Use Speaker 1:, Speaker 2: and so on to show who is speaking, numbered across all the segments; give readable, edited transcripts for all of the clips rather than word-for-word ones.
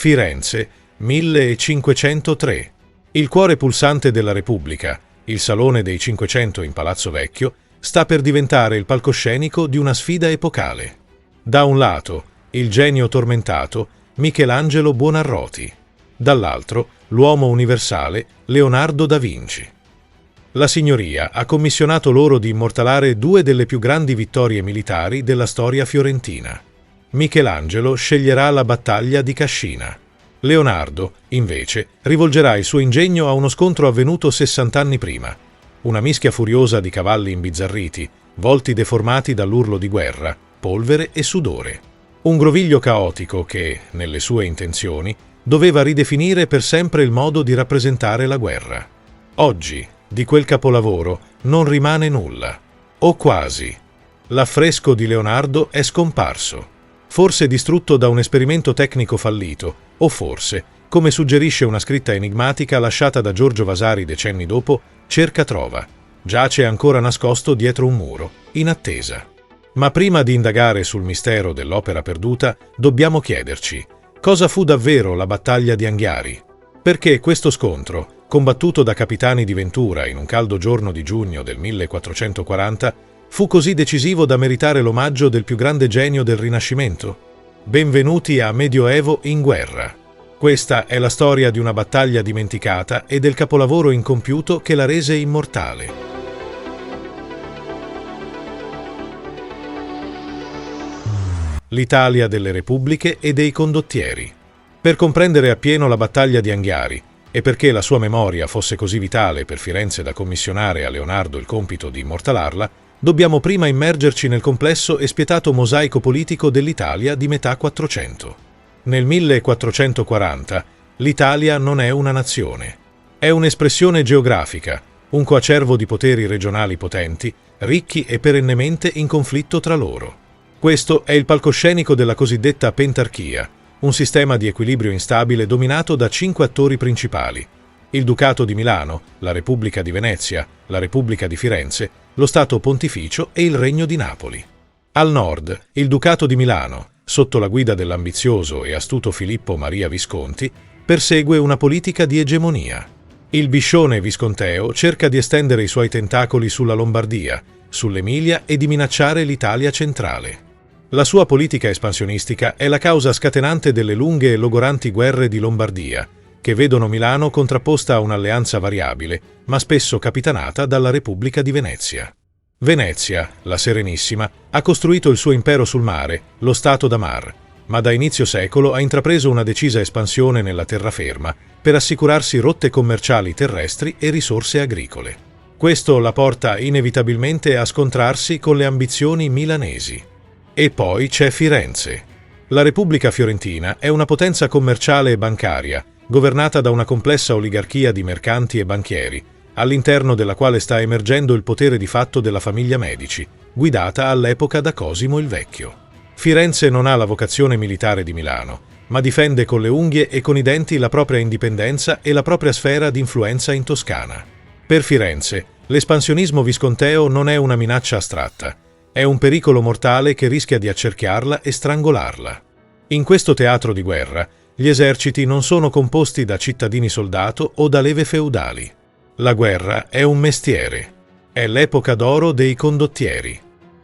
Speaker 1: Firenze, 1503. Il cuore pulsante della Repubblica, il Salone dei Cinquecento in Palazzo Vecchio, sta per diventare il palcoscenico di una sfida epocale. Da un lato, il genio tormentato, Michelangelo Buonarroti. Dall'altro, l'uomo universale, Leonardo da Vinci. La signoria ha commissionato loro di immortalare due delle più grandi vittorie militari della storia fiorentina. Michelangelo sceglierà la battaglia di Cascina. Leonardo, invece, rivolgerà il suo ingegno a uno scontro avvenuto 60 anni prima. Una mischia furiosa di cavalli imbizzarriti, volti deformati dall'urlo di guerra, polvere e sudore. Un groviglio caotico che, nelle sue intenzioni, doveva ridefinire per sempre il modo di rappresentare la guerra. Oggi, di quel capolavoro, non rimane nulla. O quasi. L'affresco di Leonardo è scomparso. Forse distrutto da un esperimento tecnico fallito, o forse, come suggerisce una scritta enigmatica lasciata da Giorgio Vasari decenni dopo, cerca trova. Giace ancora nascosto dietro un muro, in attesa. Ma prima di indagare sul mistero dell'opera perduta, dobbiamo chiederci: cosa fu davvero la battaglia di Anghiari? Perché questo scontro, combattuto da capitani di Ventura in un caldo giorno di giugno del 1440, fu così decisivo da meritare l'omaggio del più grande genio del Rinascimento? Benvenuti a Medioevo in guerra. Questa è la storia di una battaglia dimenticata e del capolavoro incompiuto che la rese immortale. L'Italia delle Repubbliche e dei condottieri. Per comprendere appieno la battaglia di Anghiari, e perché la sua memoria fosse così vitale per Firenze da commissionare a Leonardo il compito di immortalarla, dobbiamo prima immergerci nel complesso e spietato mosaico politico dell'Italia di metà Quattrocento. Nel 1440 l'Italia non è una nazione. È un'espressione geografica, un coacervo di poteri regionali potenti, ricchi e perennemente in conflitto tra loro. Questo è il palcoscenico della cosiddetta pentarchia, un sistema di equilibrio instabile dominato da 5 attori principali: il Ducato di Milano, la Repubblica di Venezia, la Repubblica di Firenze, lo Stato Pontificio e il Regno di Napoli. Al nord, il Ducato di Milano, sotto la guida dell'ambizioso e astuto Filippo Maria Visconti, persegue una politica di egemonia. Il Biscione visconteo cerca di estendere i suoi tentacoli sulla Lombardia, sull'Emilia e di minacciare l'Italia centrale. La sua politica espansionistica è la causa scatenante delle lunghe e logoranti guerre di Lombardia, che vedono Milano contrapposta a un'alleanza variabile, ma spesso capitanata dalla Repubblica di Venezia. Venezia, la Serenissima, ha costruito il suo impero sul mare, lo Stato da Mar, ma da inizio secolo ha intrapreso una decisa espansione nella terraferma per assicurarsi rotte commerciali terrestri e risorse agricole. Questo la porta inevitabilmente a scontrarsi con le ambizioni milanesi. E poi c'è Firenze. La Repubblica Fiorentina è una potenza commerciale e bancaria, governata da una complessa oligarchia di mercanti e banchieri, all'interno della quale sta emergendo il potere di fatto della famiglia Medici, guidata all'epoca da Cosimo il Vecchio. Firenze non ha la vocazione militare di Milano, ma difende con le unghie e con i denti la propria indipendenza e la propria sfera di influenza in Toscana. Per Firenze, l'espansionismo visconteo non è una minaccia astratta, è un pericolo mortale che rischia di accerchiarla e strangolarla. In questo teatro di guerra, gli eserciti non sono composti da cittadini soldato o da leve feudali. La guerra è un mestiere. È l'epoca d'oro dei condottieri.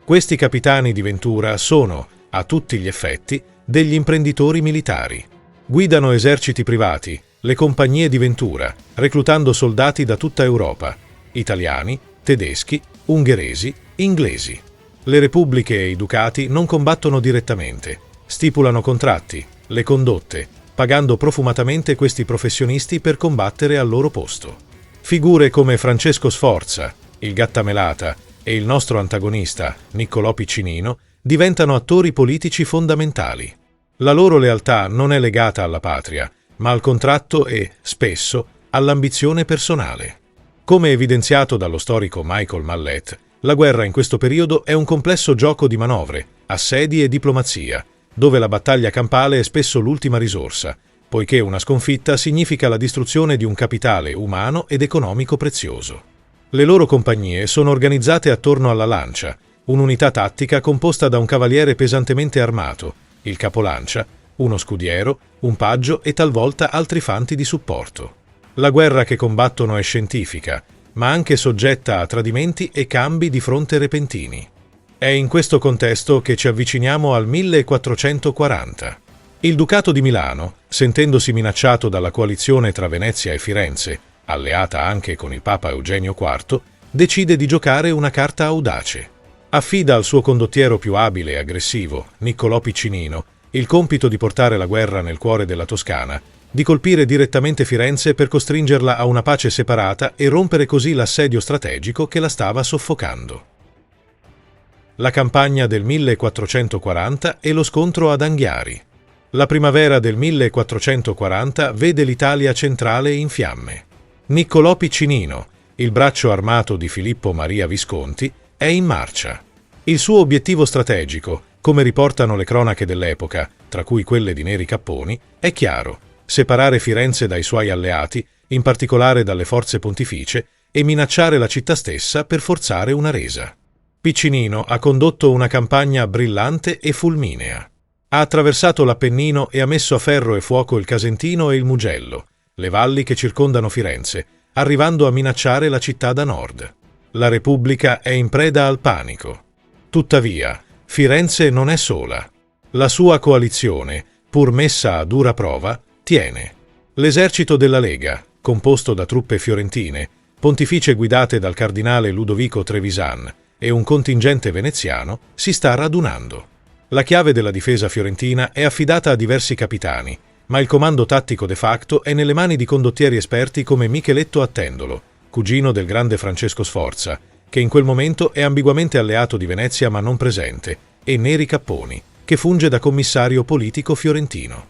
Speaker 1: Questi capitani di Ventura sono, a tutti gli effetti, degli imprenditori militari. Guidano eserciti privati, le compagnie di Ventura, reclutando soldati da tutta Europa, italiani, tedeschi, ungheresi, inglesi. Le repubbliche e i ducati non combattono direttamente, stipulano contratti, le condotte, pagando profumatamente questi professionisti per combattere al loro posto. Figure come Francesco Sforza, il Gattamelata e il nostro antagonista, Niccolò Piccinino, diventano attori politici fondamentali. La loro lealtà non è legata alla patria, ma al contratto e, spesso, all'ambizione personale. Come evidenziato dallo storico Michael Mallet, la guerra in questo periodo è un complesso gioco di manovre, assedi e diplomazia, dove la battaglia campale è spesso l'ultima risorsa, poiché una sconfitta significa la distruzione di un capitale umano ed economico prezioso. Le loro compagnie sono organizzate attorno alla lancia, un'unità tattica composta da un cavaliere pesantemente armato, il capolancia, uno scudiero, un paggio e talvolta altri fanti di supporto. La guerra che combattono è scientifica, ma anche soggetta a tradimenti e cambi di fronte repentini. È in questo contesto che ci avviciniamo al 1440. Il Ducato di Milano, sentendosi minacciato dalla coalizione tra Venezia e Firenze, alleata anche con il Papa Eugenio IV, decide di giocare una carta audace. Affida al suo condottiero più abile e aggressivo, Niccolò Piccinino, il compito di portare la guerra nel cuore della Toscana, di colpire direttamente Firenze per costringerla a una pace separata e rompere così l'assedio strategico che la stava soffocando. La campagna del 1440 e lo scontro ad Anghiari. La primavera del 1440 vede l'Italia centrale in fiamme. Niccolò Piccinino, il braccio armato di Filippo Maria Visconti, è in marcia. Il suo obiettivo strategico, come riportano le cronache dell'epoca, tra cui quelle di Neri Capponi, è chiaro: separare Firenze dai suoi alleati, in particolare dalle forze pontificie, e minacciare la città stessa per forzare una resa. Piccinino ha condotto una campagna brillante e fulminea. Ha attraversato l'Appennino e ha messo a ferro e fuoco il Casentino e il Mugello, le valli che circondano Firenze, arrivando a minacciare la città da nord. La Repubblica è in preda al panico. Tuttavia, Firenze non è sola. La sua coalizione, pur messa a dura prova, tiene. L'esercito della Lega, composto da truppe fiorentine, pontificie guidate dal cardinale Ludovico Trevisan e un contingente veneziano, si sta radunando. La chiave della difesa fiorentina è affidata a diversi capitani, ma il comando tattico de facto è nelle mani di condottieri esperti come Micheletto Attendolo, cugino del grande Francesco Sforza, che in quel momento è ambiguamente alleato di Venezia ma non presente, e Neri Capponi, che funge da commissario politico fiorentino.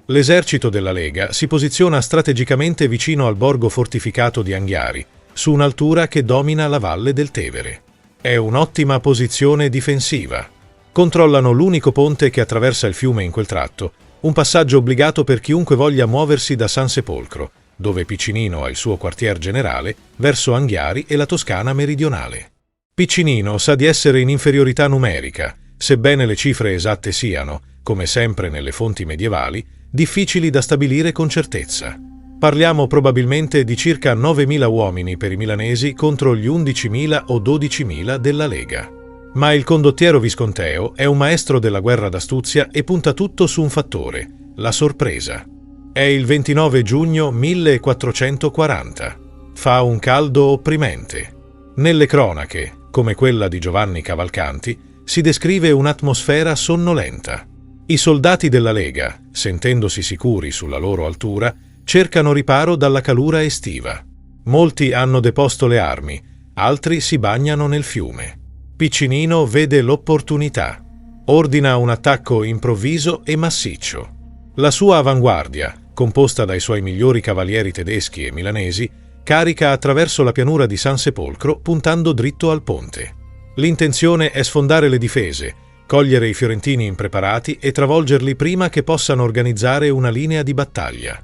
Speaker 1: L'esercito della Lega si posiziona strategicamente vicino al borgo fortificato di Anghiari, su un'altura che domina la valle del Tevere. È un'ottima posizione difensiva. Controllano l'unico ponte che attraversa il fiume in quel tratto, un passaggio obbligato per chiunque voglia muoversi da San Sepolcro, dove Piccinino ha il suo quartier generale, verso Anghiari e la Toscana meridionale. Piccinino sa di essere in inferiorità numerica, sebbene le cifre esatte siano, come sempre nelle fonti medievali, difficili da stabilire con certezza. Parliamo probabilmente di circa 9.000 uomini per i milanesi contro gli 11.000 o 12.000 della Lega. Ma il condottiero visconteo è un maestro della guerra d'astuzia e punta tutto su un fattore: la sorpresa. È il 29 giugno 1440. Fa un caldo opprimente. Nelle cronache, come quella di Giovanni Cavalcanti, si descrive un'atmosfera sonnolenta. I soldati della Lega, sentendosi sicuri sulla loro altura, cercano riparo dalla calura estiva. Molti hanno deposto le armi, altri si bagnano nel fiume. Piccinino vede l'opportunità. Ordina un attacco improvviso e massiccio. La sua avanguardia, composta dai suoi migliori cavalieri tedeschi e milanesi, carica attraverso la pianura di San Sepolcro puntando dritto al ponte. L'intenzione è sfondare le difese, cogliere i fiorentini impreparati e travolgerli prima che possano organizzare una linea di battaglia.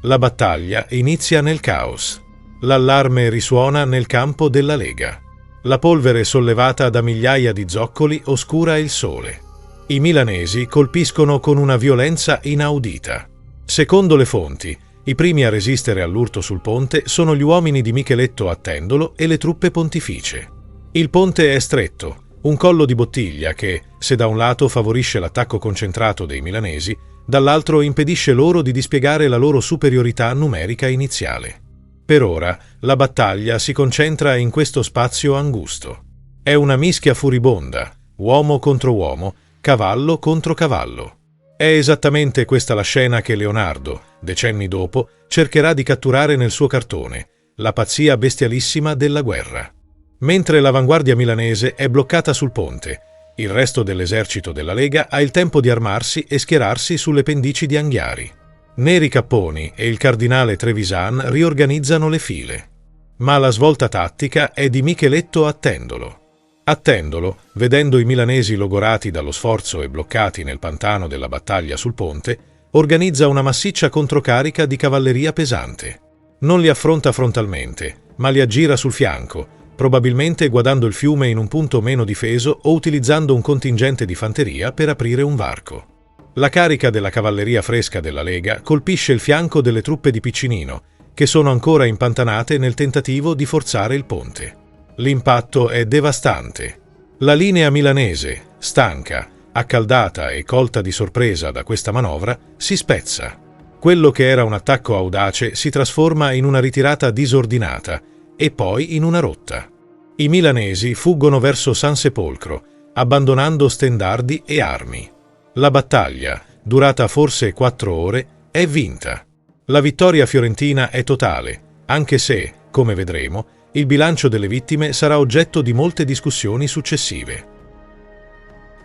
Speaker 1: La battaglia inizia nel caos. L'allarme risuona nel campo della Lega. La polvere sollevata da migliaia di zoccoli oscura il sole. I milanesi colpiscono con una violenza inaudita. Secondo le fonti, i primi a resistere all'urto sul ponte sono gli uomini di Micheletto Attendolo e le truppe pontificie. Il ponte è stretto, un collo di bottiglia che, se da un lato favorisce l'attacco concentrato dei milanesi, dall'altro impedisce loro di dispiegare la loro superiorità numerica iniziale. Per ora, la battaglia si concentra in questo spazio angusto. È una mischia furibonda, uomo contro uomo, cavallo contro cavallo. È esattamente questa la scena che Leonardo, decenni dopo, cercherà di catturare nel suo cartone, la pazzia bestialissima della guerra. Mentre l'avanguardia milanese è bloccata sul ponte, il resto dell'esercito della Lega ha il tempo di armarsi e schierarsi sulle pendici di Anghiari. Neri Capponi e il cardinale Trevisan riorganizzano le file. Ma la svolta tattica è di Micheletto Attendolo. Attendolo, vedendo i milanesi logorati dallo sforzo e bloccati nel pantano della battaglia sul ponte, organizza una massiccia controcarica di cavalleria pesante. Non li affronta frontalmente, ma li aggira sul fianco, probabilmente guardando il fiume in un punto meno difeso o utilizzando un contingente di fanteria per aprire un varco. La carica della cavalleria fresca della Lega colpisce il fianco delle truppe di Piccinino, che sono ancora impantanate nel tentativo di forzare il ponte. L'impatto è devastante. La linea milanese, stanca, accaldata e colta di sorpresa da questa manovra, si spezza. Quello che era un attacco audace si trasforma in una ritirata disordinata e poi in una rotta. I milanesi fuggono verso San Sepolcro, abbandonando stendardi e armi. La battaglia, durata forse 4 ore, è vinta. La vittoria fiorentina è totale, anche se, come vedremo, il bilancio delle vittime sarà oggetto di molte discussioni successive.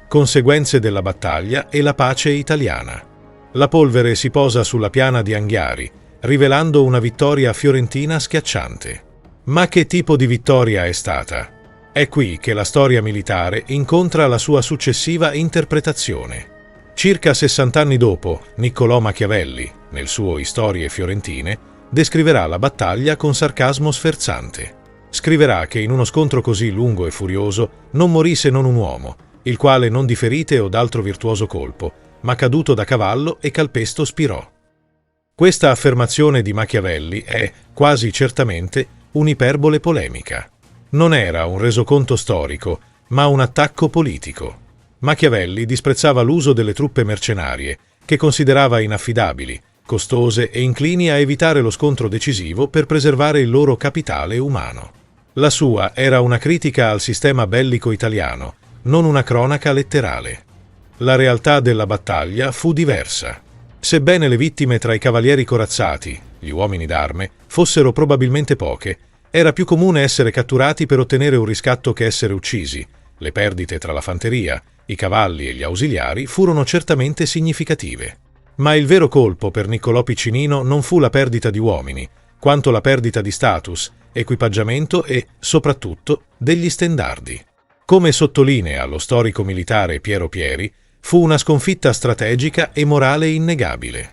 Speaker 1: Conseguenze della battaglia e la pace italiana. La polvere si posa sulla piana di Anghiari, rivelando una vittoria fiorentina schiacciante. Ma che tipo di vittoria è stata? È qui che la storia militare incontra la sua successiva interpretazione. Circa 60 anni dopo, Niccolò Machiavelli, nel suo Storie fiorentine, descriverà la battaglia con sarcasmo sferzante. Scriverà che in uno scontro così lungo e furioso non morì se non un uomo, il quale non di ferite o d'altro virtuoso colpo, ma caduto da cavallo e calpesto spirò. Questa affermazione di Machiavelli è, quasi certamente, un'iperbole polemica. Non era un resoconto storico, ma un attacco politico. Machiavelli disprezzava l'uso delle truppe mercenarie, che considerava inaffidabili, costose e inclini a evitare lo scontro decisivo per preservare il loro capitale umano. La sua era una critica al sistema bellico italiano, non una cronaca letterale. La realtà della battaglia fu diversa. Sebbene le vittime tra i cavalieri corazzati, gli uomini d'arme, fossero probabilmente poche, era più comune essere catturati per ottenere un riscatto che essere uccisi. Le perdite tra la fanteria, i cavalli e gli ausiliari furono certamente significative. Ma il vero colpo per Niccolò Piccinino non fu la perdita di uomini, quanto la perdita di status, equipaggiamento e, soprattutto, degli stendardi. Come sottolinea lo storico militare Piero Pieri, fu una sconfitta strategica e morale innegabile.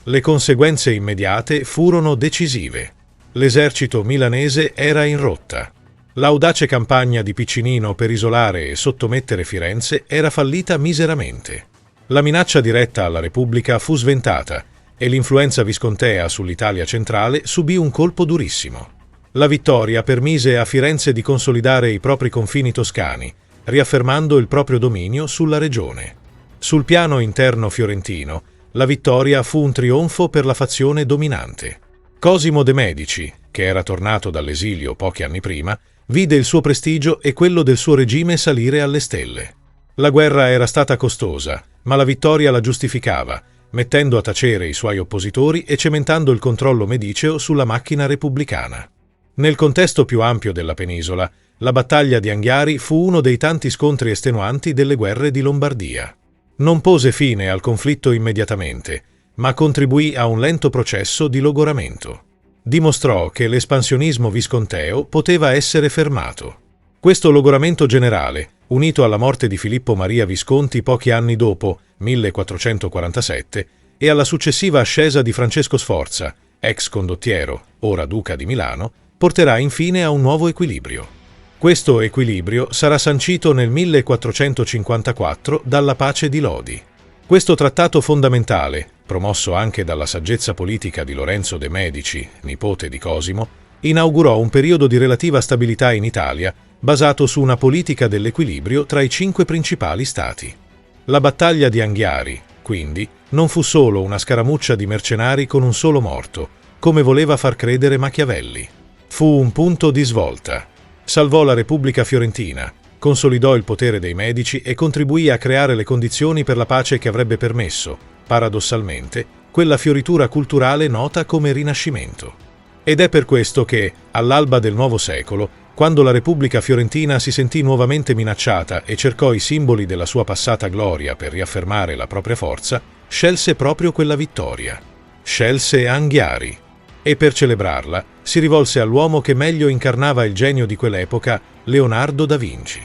Speaker 1: Le conseguenze immediate furono decisive. L'esercito milanese era in rotta. L'audace campagna di Piccinino per isolare e sottomettere Firenze era fallita miseramente. La minaccia diretta alla Repubblica fu sventata e l'influenza viscontea sull'Italia centrale subì un colpo durissimo. La vittoria permise a Firenze di consolidare i propri confini toscani, riaffermando il proprio dominio sulla regione. Sul piano interno fiorentino, la vittoria fu un trionfo per la fazione dominante. Cosimo de' Medici, che era tornato dall'esilio pochi anni prima, vide il suo prestigio e quello del suo regime salire alle stelle. La guerra era stata costosa, ma la vittoria la giustificava, mettendo a tacere i suoi oppositori e cementando il controllo mediceo sulla macchina repubblicana. Nel contesto più ampio della penisola, la battaglia di Anghiari fu uno dei tanti scontri estenuanti delle guerre di Lombardia. Non pose fine al conflitto immediatamente, ma contribuì a un lento processo di logoramento. Dimostrò che l'espansionismo visconteo poteva essere fermato. Questo logoramento generale, unito alla morte di Filippo Maria Visconti pochi anni dopo, 1447, e alla successiva ascesa di Francesco Sforza, ex condottiero, ora duca di Milano, porterà infine a un nuovo equilibrio. Questo equilibrio sarà sancito nel 1454 dalla Pace di Lodi. Questo trattato fondamentale, promosso anche dalla saggezza politica di Lorenzo de' Medici, nipote di Cosimo, inaugurò un periodo di relativa stabilità in Italia, basato su una politica dell'equilibrio tra i 5 principali stati. La battaglia di Anghiari, quindi, non fu solo una scaramuccia di mercenari con un solo morto, come voleva far credere Machiavelli. Fu un punto di svolta. Salvò la Repubblica Fiorentina, consolidò il potere dei Medici e contribuì a creare le condizioni per la pace che avrebbe permesso, paradossalmente, quella fioritura culturale nota come Rinascimento. Ed è per questo che, all'alba del nuovo secolo, quando la Repubblica Fiorentina si sentì nuovamente minacciata e cercò i simboli della sua passata gloria per riaffermare la propria forza, scelse proprio quella vittoria. Scelse Anghiari. E per celebrarla si rivolse all'uomo che meglio incarnava il genio di quell'epoca, Leonardo da Vinci.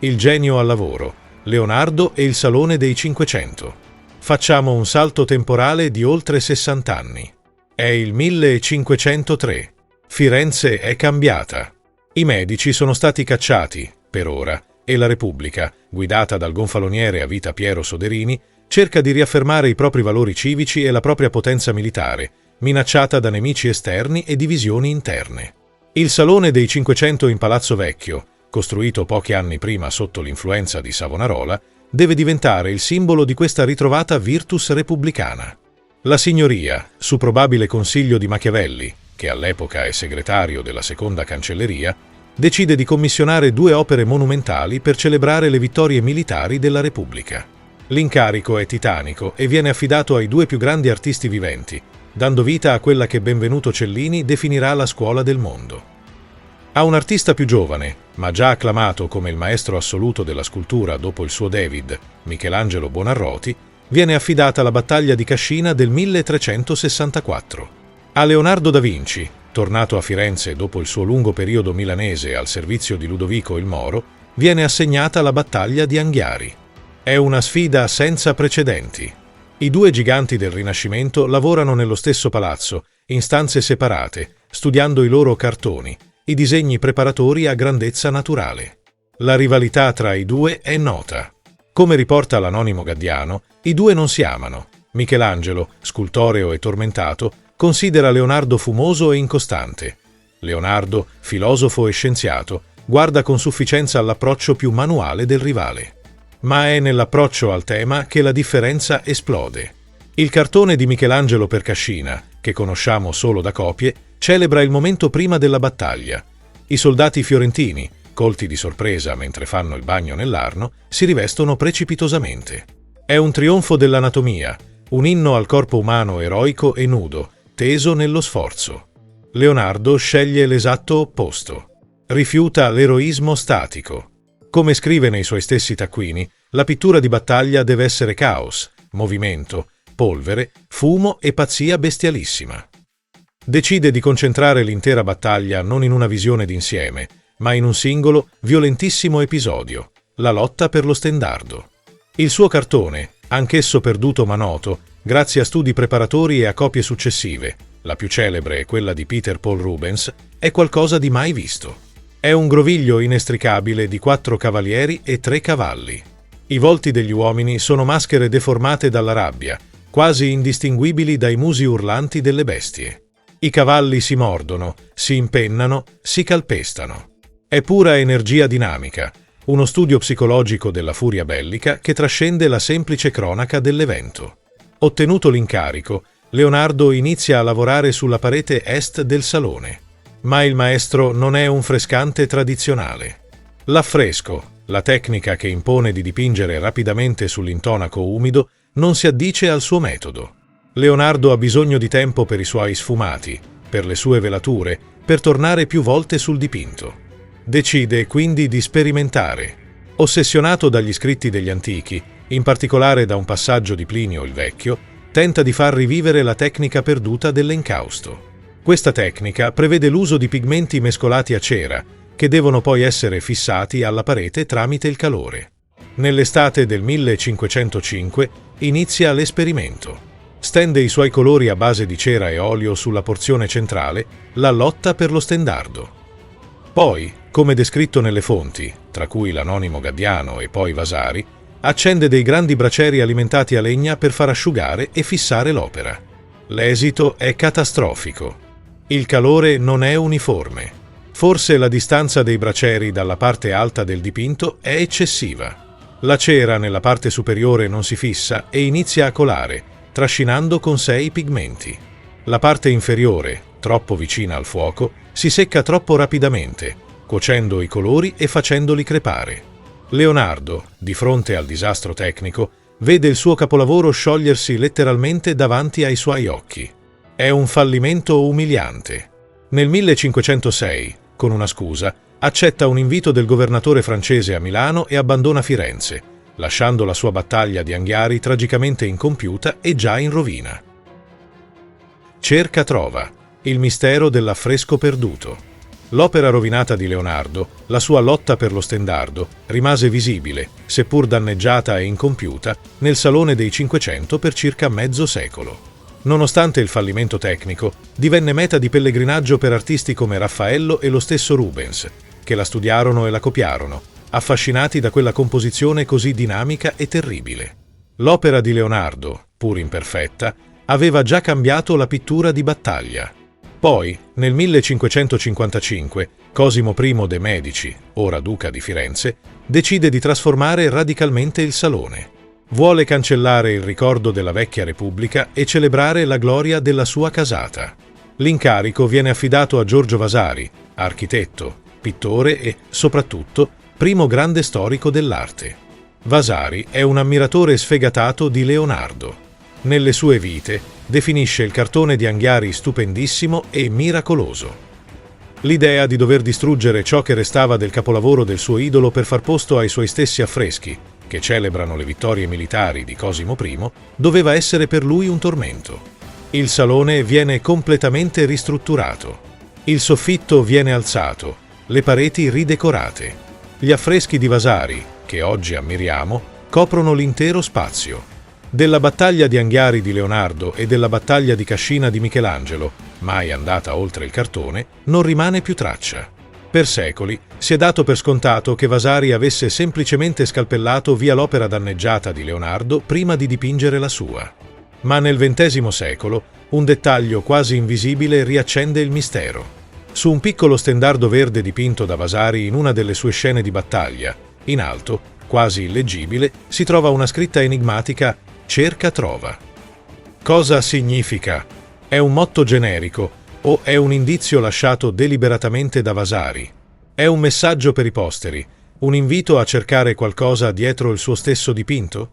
Speaker 1: Il genio al lavoro, Leonardo e il Salone dei 500. Facciamo un salto temporale di oltre 60 anni. È il 1503. Firenze è cambiata. I Medici sono stati cacciati, per ora, e la Repubblica, guidata dal gonfaloniere a vita Piero Soderini, cerca di riaffermare i propri valori civici e la propria potenza militare, minacciata da nemici esterni e divisioni interne. Il Salone dei 500 in Palazzo Vecchio, costruito pochi anni prima sotto l'influenza di Savonarola, deve diventare il simbolo di questa ritrovata virtus repubblicana. La Signoria, su probabile consiglio di Machiavelli, che all'epoca è segretario della Seconda Cancelleria, decide di commissionare 2 opere monumentali per celebrare le vittorie militari della Repubblica. L'incarico è titanico e viene affidato ai 2 più grandi artisti viventi, dando vita a quella che Benvenuto Cellini definirà la scuola del mondo. A un artista più giovane, ma già acclamato come il maestro assoluto della scultura dopo il suo David, Michelangelo Buonarroti, viene affidata la battaglia di Cascina del 1364. A Leonardo da Vinci, tornato a Firenze dopo il suo lungo periodo milanese al servizio di Ludovico il Moro, viene assegnata la battaglia di Anghiari. È una sfida senza precedenti. I 2 giganti del Rinascimento lavorano nello stesso palazzo, in stanze separate, studiando i loro cartoni, i disegni preparatori a grandezza naturale. La rivalità tra i 2 è nota. Come riporta l'anonimo Gaddiano, i 2 non si amano. Michelangelo, scultoreo e tormentato, considera Leonardo fumoso e incostante. Leonardo, filosofo e scienziato, guarda con sufficienza all'approccio più manuale del rivale. Ma è nell'approccio al tema che la differenza esplode. Il cartone di Michelangelo per Cascina, che conosciamo solo da copie, celebra il momento prima della battaglia. I soldati fiorentini, colti di sorpresa mentre fanno il bagno nell'Arno, si rivestono precipitosamente. È un trionfo dell'anatomia, un inno al corpo umano eroico e nudo, teso nello sforzo. Leonardo sceglie l'esatto opposto. Rifiuta l'eroismo statico. Come scrive nei suoi stessi taccuini, la pittura di battaglia deve essere caos, movimento, polvere, fumo e pazzia bestialissima. Decide di concentrare l'intera battaglia non in una visione d'insieme, ma in un singolo, violentissimo episodio, la lotta per lo stendardo. Il suo cartone, anch'esso perduto ma noto, grazie a studi preparatori e a copie successive, la più celebre è quella di Peter Paul Rubens, è qualcosa di mai visto. È un groviglio inestricabile di 4 cavalieri e 3 cavalli. I volti degli uomini sono maschere deformate dalla rabbia, quasi indistinguibili dai musi urlanti delle bestie. I cavalli si mordono, si impennano, si calpestano. È pura energia dinamica, uno studio psicologico della furia bellica che trascende la semplice cronaca dell'evento. Ottenuto l'incarico, Leonardo inizia a lavorare sulla parete est del salone. Ma il maestro non è un frescante tradizionale. L'affresco, la tecnica che impone di dipingere rapidamente sull'intonaco umido, non si addice al suo metodo. Leonardo ha bisogno di tempo per i suoi sfumati, per le sue velature, per tornare più volte sul dipinto. Decide quindi di sperimentare. Ossessionato dagli scritti degli antichi, in particolare da un passaggio di Plinio il Vecchio, tenta di far rivivere la tecnica perduta dell'encausto. Questa tecnica prevede l'uso di pigmenti mescolati a cera, che devono poi essere fissati alla parete tramite il calore. Nell'estate del 1505 inizia l'esperimento. Stende i suoi colori a base di cera e olio sulla porzione centrale, la lotta per lo stendardo. Poi, come descritto nelle fonti, tra cui l'anonimo Gaddiano e poi Vasari, accende dei grandi bracieri alimentati a legna per far asciugare e fissare l'opera. L'esito è catastrofico. Il calore non è uniforme. Forse la distanza dei bracieri dalla parte alta del dipinto è eccessiva. La cera nella parte superiore non si fissa e inizia a colare, trascinando con sé i pigmenti. La parte inferiore, troppo vicina al fuoco, si secca troppo rapidamente, cuocendo i colori e facendoli crepare. Leonardo, di fronte al disastro tecnico, vede il suo capolavoro sciogliersi letteralmente davanti ai suoi occhi. È un fallimento umiliante. Nel 1506, con una scusa, accetta un invito del governatore francese a Milano e abbandona Firenze, lasciando la sua battaglia di Anghiari tragicamente incompiuta e già in rovina. Cerca trova, il mistero dell'affresco perduto. L'opera rovinata di Leonardo, la sua lotta per lo stendardo, rimase visibile, seppur danneggiata e incompiuta, nel Salone dei 500 per circa mezzo secolo. Nonostante il fallimento tecnico, divenne meta di pellegrinaggio per artisti come Raffaello e lo stesso Rubens, che la studiarono e la copiarono, affascinati da quella composizione così dinamica e terribile. L'opera di Leonardo, pur imperfetta, aveva già cambiato la pittura di battaglia. Poi, nel 1555, Cosimo I de' Medici, ora duca di Firenze, decide di trasformare radicalmente il salone. Vuole cancellare il ricordo della vecchia Repubblica e celebrare la gloria della sua casata. L'incarico viene affidato a Giorgio Vasari, architetto, pittore e, soprattutto, primo grande storico dell'arte. Vasari è un ammiratore sfegatato di Leonardo. Nelle sue vite definisce il cartone di Anghiari stupendissimo e miracoloso. L'idea di dover distruggere ciò che restava del capolavoro del suo idolo per far posto ai suoi stessi affreschi, che celebrano le vittorie militari di Cosimo I, doveva essere per lui un tormento. Il salone viene completamente ristrutturato. Il soffitto viene alzato, le pareti ridecorate. Gli affreschi di Vasari, che oggi ammiriamo, coprono l'intero spazio. Della battaglia di Anghiari di Leonardo e della battaglia di Cascina di Michelangelo, mai andata oltre il cartone, non rimane più traccia. Per secoli si è dato per scontato che Vasari avesse semplicemente scalpellato via l'opera danneggiata di Leonardo prima di dipingere la sua. Ma nel XX secolo un dettaglio quasi invisibile riaccende il mistero. Su un piccolo stendardo verde dipinto da Vasari in una delle sue scene di battaglia, in alto, quasi illeggibile, si trova una scritta enigmatica «Cerca trova». Cosa significa? È un motto generico o è un indizio lasciato deliberatamente da Vasari? È un messaggio per i posteri, un invito a cercare qualcosa dietro il suo stesso dipinto?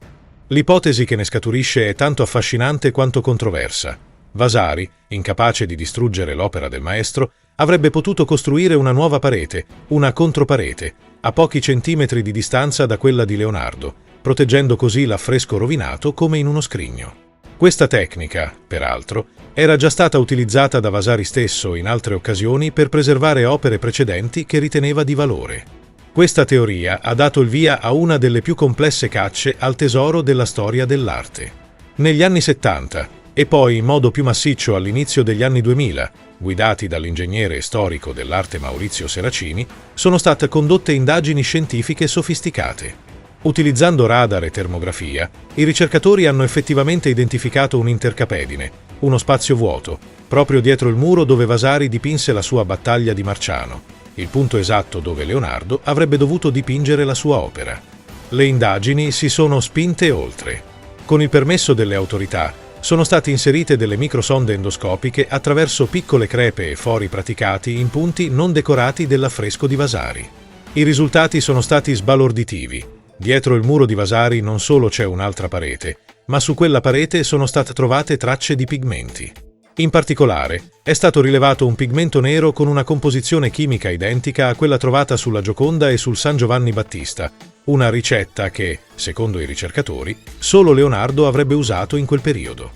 Speaker 1: L'ipotesi che ne scaturisce è tanto affascinante quanto controversa. Vasari, incapace di distruggere l'opera del maestro, avrebbe potuto costruire una nuova parete, una controparete, a pochi centimetri di distanza da quella di Leonardo, proteggendo così l'affresco rovinato come in uno scrigno. Questa tecnica, peraltro, era già stata utilizzata da Vasari stesso in altre occasioni per preservare opere precedenti che riteneva di valore. Questa teoria ha dato il via a una delle più complesse cacce al tesoro della storia dell'arte. Negli anni 70, e poi in modo più massiccio all'inizio degli anni 2000, guidati dall'ingegnere e storico dell'arte Maurizio Seracini, sono state condotte indagini scientifiche sofisticate. Utilizzando radar e termografia, i ricercatori hanno effettivamente identificato un'intercapedine, uno spazio vuoto, proprio dietro il muro dove Vasari dipinse la sua Battaglia di Marciano, il punto esatto dove Leonardo avrebbe dovuto dipingere la sua opera. Le indagini si sono spinte oltre. Con il permesso delle autorità, sono state inserite delle microsonde endoscopiche attraverso piccole crepe e fori praticati in punti non decorati dell'affresco di Vasari. I risultati sono stati sbalorditivi. Dietro il muro di Vasari non solo c'è un'altra parete, ma su quella parete sono state trovate tracce di pigmenti. In particolare, è stato rilevato un pigmento nero con una composizione chimica identica a quella trovata sulla Gioconda e sul San Giovanni Battista, una ricetta che, secondo i ricercatori, solo Leonardo avrebbe usato in quel periodo.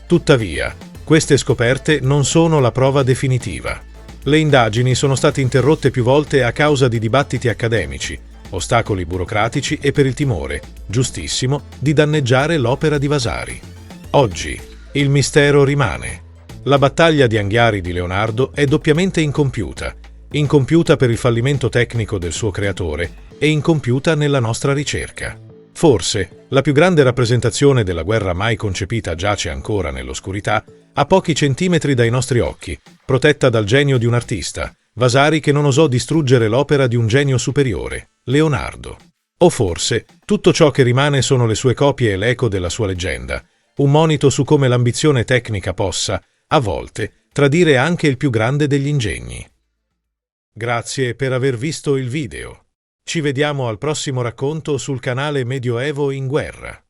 Speaker 1: Tuttavia, queste scoperte non sono la prova definitiva. Le indagini sono state interrotte più volte a causa di dibattiti accademici, ostacoli burocratici e per il timore, giustissimo, di danneggiare l'opera di Vasari. Oggi, il mistero rimane. La battaglia di Anghiari di Leonardo è doppiamente incompiuta per il fallimento tecnico del suo creatore e incompiuta nella nostra ricerca. Forse, la più grande rappresentazione della guerra mai concepita giace ancora nell'oscurità, a pochi centimetri dai nostri occhi, protetta dal genio di un artista, Vasari che non osò distruggere l'opera di un genio superiore, Leonardo. O forse, tutto ciò che rimane sono le sue copie e l'eco della sua leggenda, un monito su come l'ambizione tecnica possa, a volte, tradire anche il più grande degli ingegni. Grazie per aver visto il video. Ci vediamo al prossimo racconto sul canale Medioevo in Guerra.